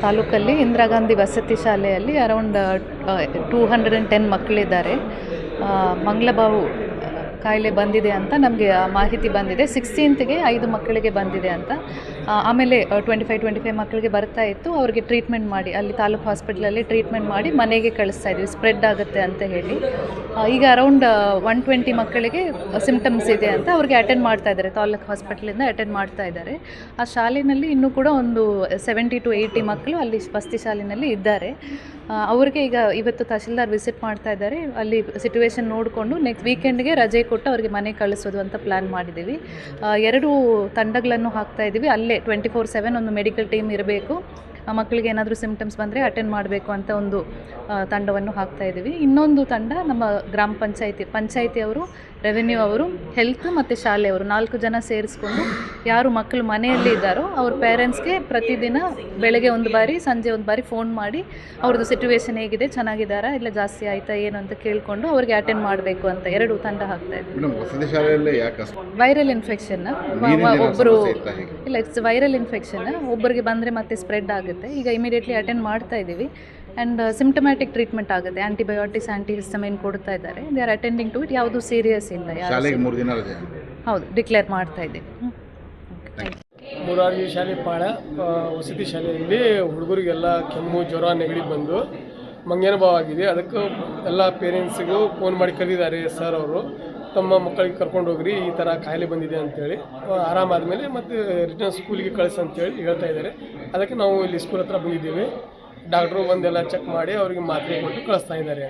ತಾಲೂಕಲ್ಲಿ ಇಂದಿರಾ ಗಾಂಧಿ ವಸತಿ ಶಾಲೆಯಲ್ಲಿ ಅರೌಂಡ್ 210 ಮಕ್ಕಳಿದ್ದಾರೆ. ಮಂಗಳಬಾವು ಕಾಯಿಲೆ ಬಂದಿದೆ ಅಂತ ನಮಗೆ ಮಾಹಿತಿ ಬಂದಿದೆ. 16ಗೆ 5 ಮಕ್ಕಳಿಗೆ ಬಂದಿದೆ ಅಂತ. ಆಮೇಲೆ 25 ಮಕ್ಕಳಿಗೆ ಬರ್ತಾ ಇತ್ತು. ಅವ್ರಿಗೆ ಟ್ರೀಟ್ಮೆಂಟ್ ಮಾಡಿ ಅಲ್ಲಿ ತಾಲೂಕು ಹಾಸ್ಪಿಟ್ಲಲ್ಲಿ ಟ್ರೀಟ್ಮೆಂಟ್ ಮಾಡಿ ಮನೆಗೆ ಕಳಿಸ್ತಾ ಇದ್ವಿ, ಸ್ಪ್ರೆಡ್ ಆಗುತ್ತೆ ಅಂತ ಹೇಳಿ. ಈಗ ಅರೌಂಡ್ 120 ಮಕ್ಕಳಿಗೆ ಸಿಮ್ಟಮ್ಸ್ ಇದೆ ಅಂತ ಅವ್ರಿಗೆ ಅಟೆಂಡ್ ಮಾಡ್ತಾ ಇದ್ದಾರೆ, ತಾಲೂಕು ಹಾಸ್ಪಿಟ್ಲಿಂದ ಅಟೆಂಡ್ ಮಾಡ್ತಾ ಇದ್ದಾರೆ. ಆ ಶಾಲೆಯಲ್ಲಿ ಇನ್ನೂ ಕೂಡ ಒಂದು 70 to 80 ಮಕ್ಕಳು ಅಲ್ಲಿ ವಸತಿ ಶಾಲೆಯಲ್ಲಿ ಇದ್ದಾರೆ. ಅವ್ರಿಗೆ ಈಗ ಇವತ್ತು ತಹಶೀಲ್ದಾರ್ ವಿಸಿಟ್ ಮಾಡ್ತಾ ಇದ್ದಾರೆ. ಅಲ್ಲಿ ಸಿಚುವೇಶನ್ ನೋಡಿಕೊಂಡು ನೆಕ್ಸ್ಟ್ ವೀಕೆಂಡ್ಗೆ ರಜೆ ಕೊಟ್ಟು ಅವ್ರಿಗೆ ಮನೆ ಕಳಿಸೋದು ಅಂತ ಪ್ಲ್ಯಾನ್ ಮಾಡಿದ್ದೀವಿ. 2 ತಂಡಗಳನ್ನು ಹಾಕ್ತಾ ಇದ್ದೀವಿ. ಅಲ್ಲೇ 24/7 ಒಂದು ಮೆಡಿಕಲ್ ಟೀಮ್ ಇರಬೇಕು. ಮಕ್ಕಳಿಗೆ ಏನಾದರೂ ಸಿಮ್ಟಮ್ಸ್ ಬಂದರೆ ಅಟೆಂಡ್ ಮಾಡಬೇಕು ಅಂತ ಒಂದು ತಂಡವನ್ನು ಹಾಕ್ತಾ ಇದ್ದೀವಿ. ಇನ್ನೊಂದು ತಂಡ ನಮ್ಮ ಗ್ರಾಮ ಪಂಚಾಯಿತಿಯವರು, ರೆವೆನ್ಯೂ ಅವರು, ಹೆಲ್ತ್ ಮತ್ತು ಶಾಲೆಯವರು 4 ಜನ ಸೇರಿಸ್ಕೊಂಡು ಯಾರು ಮಕ್ಕಳು ಮನೆಯಲ್ಲಿ ಇದ್ದಾರೋ ಅವ್ರ ಪೇರೆಂಟ್ಸ್ಗೆ ಪ್ರತಿದಿನ ಬೆಳಗ್ಗೆ ಒಂದು ಬಾರಿ ಸಂಜೆ ಒಂದು ಬಾರಿ ಫೋನ್ ಮಾಡಿ ಅವ್ರದ್ದು ಸಿಚುವೇಶನ್ ಹೇಗಿದೆ, ಚೆನ್ನಾಗಿದ್ದಾರಾ, ಇಲ್ಲ ಜಾಸ್ತಿ ಆಯಿತಾ ಏನು ಅಂತ ಕೇಳಿಕೊಂಡು ಅವ್ರಿಗೆ ಅಟೆಂಡ್ ಮಾಡಬೇಕು ಅಂತ 2 ತಂಡ ಹಾಕ್ತಾ ಇದ್ದೀವಿ. ವೈರಲ್ ಇನ್ಫೆಕ್ಷನ್ ಒಬ್ಬರು ಇಲ್ಲ, ಇಟ್ಸ್ ವೈರಲ್ ಇನ್ಫೆಕ್ಷನ್. ಒಬ್ಬರಿಗೆ ಬಂದರೆ ಮತ್ತೆ ಸ್ಪ್ರೆಡ್ ಆಗುತ್ತೆ. ಈಗ ಇಮಿಡಿಯೇಟ್ಲಿ ಅಟೆಂಡ್ ಮಾಡ್ತಾ ಇದ್ದೀವಿ. ಆ್ಯಂಡ್ ಸಿಮ್ಟಮ್ಯಾಟಿಕ್ ಟ್ರೀಟ್ಮೆಂಟ್ ಆಗುತ್ತೆ. ಆಂಟಿಬಯೋಟಿಕ್ಸ್, ಆಂಟಿಹಿಸ್ಟಮಿನ್ ಕೊಡ್ತಾ ಇದ್ದಾರೆ. They are attending to it. ಯಾವುದು ಸೀರಿಯಸ್ ಇಲ್ಲ. ಹೌದು, ಡಿಕ್ಲೇರ್ ಮಾಡ್ತಾ ಇದ್ದೀವಿ. ಮುರಾರ್ಜಿ ಶಾಲೆ ಪಾಳ ವಸತಿ ಶಾಲೆಯಲ್ಲಿ ಹುಡುಗರಿಗೆಲ್ಲ ಕೆಮ್ಮು, ಜ್ವರ, ನೆಗಡಿ ಬಂದು ಮಂಗೇನಭಾವ ಆಗಿದೆ. ಅದಕ್ಕೆ ಎಲ್ಲ ಪೇರೆಂಟ್ಸಿಗೂ ಫೋನ್ ಮಾಡಿ ಕರೆದಿದ್ದಾರೆ ಸರ್ ಅವರು. ತಮ್ಮ ಮಕ್ಕಳಿಗೆ ಕರ್ಕೊಂಡು ಹೋಗ್ರಿ, ಈ ಥರ ಕಾಯಿಲೆ ಬಂದಿದೆ ಅಂತೇಳಿ, ಆರಾಮಾದಮೇಲೆ ಮತ್ತು ರಿಟರ್ನ್ ಸ್ಕೂಲಿಗೆ ಕಳಿಸಿ ಅಂತೇಳಿ ಹೇಳ್ತಾ ಇದ್ದಾರೆ. ಅದಕ್ಕೆ ನಾವು ಇಲ್ಲಿ ಸ್ಕೂಲ್ ಹತ್ರ ಬಂದಿದ್ದೀವಿ. ಡಾಕ್ಟ್ರು ಬಂದೆಲ್ಲ ಚೆಕ್ ಮಾಡಿ ಅವರಿಗೆ ಮಾತ್ರೆ ಕೊಟ್ಟು ಕಳಿಸ್ತಾ ಇದ್ದಾರೆ.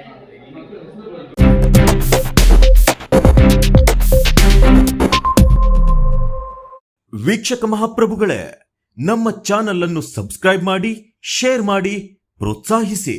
ವೀಕ್ಷಕ ಮಹಾಪ್ರಭುಗಳೇ, ನಮ್ಮ ಚಾನಲ್ ಅನ್ನು ಸಬ್ಸ್ಕ್ರೈಬ್ ಮಾಡಿ, ಶೇರ್ ಮಾಡಿ, ಪ್ರೋತ್ಸಾಹಿಸಿ.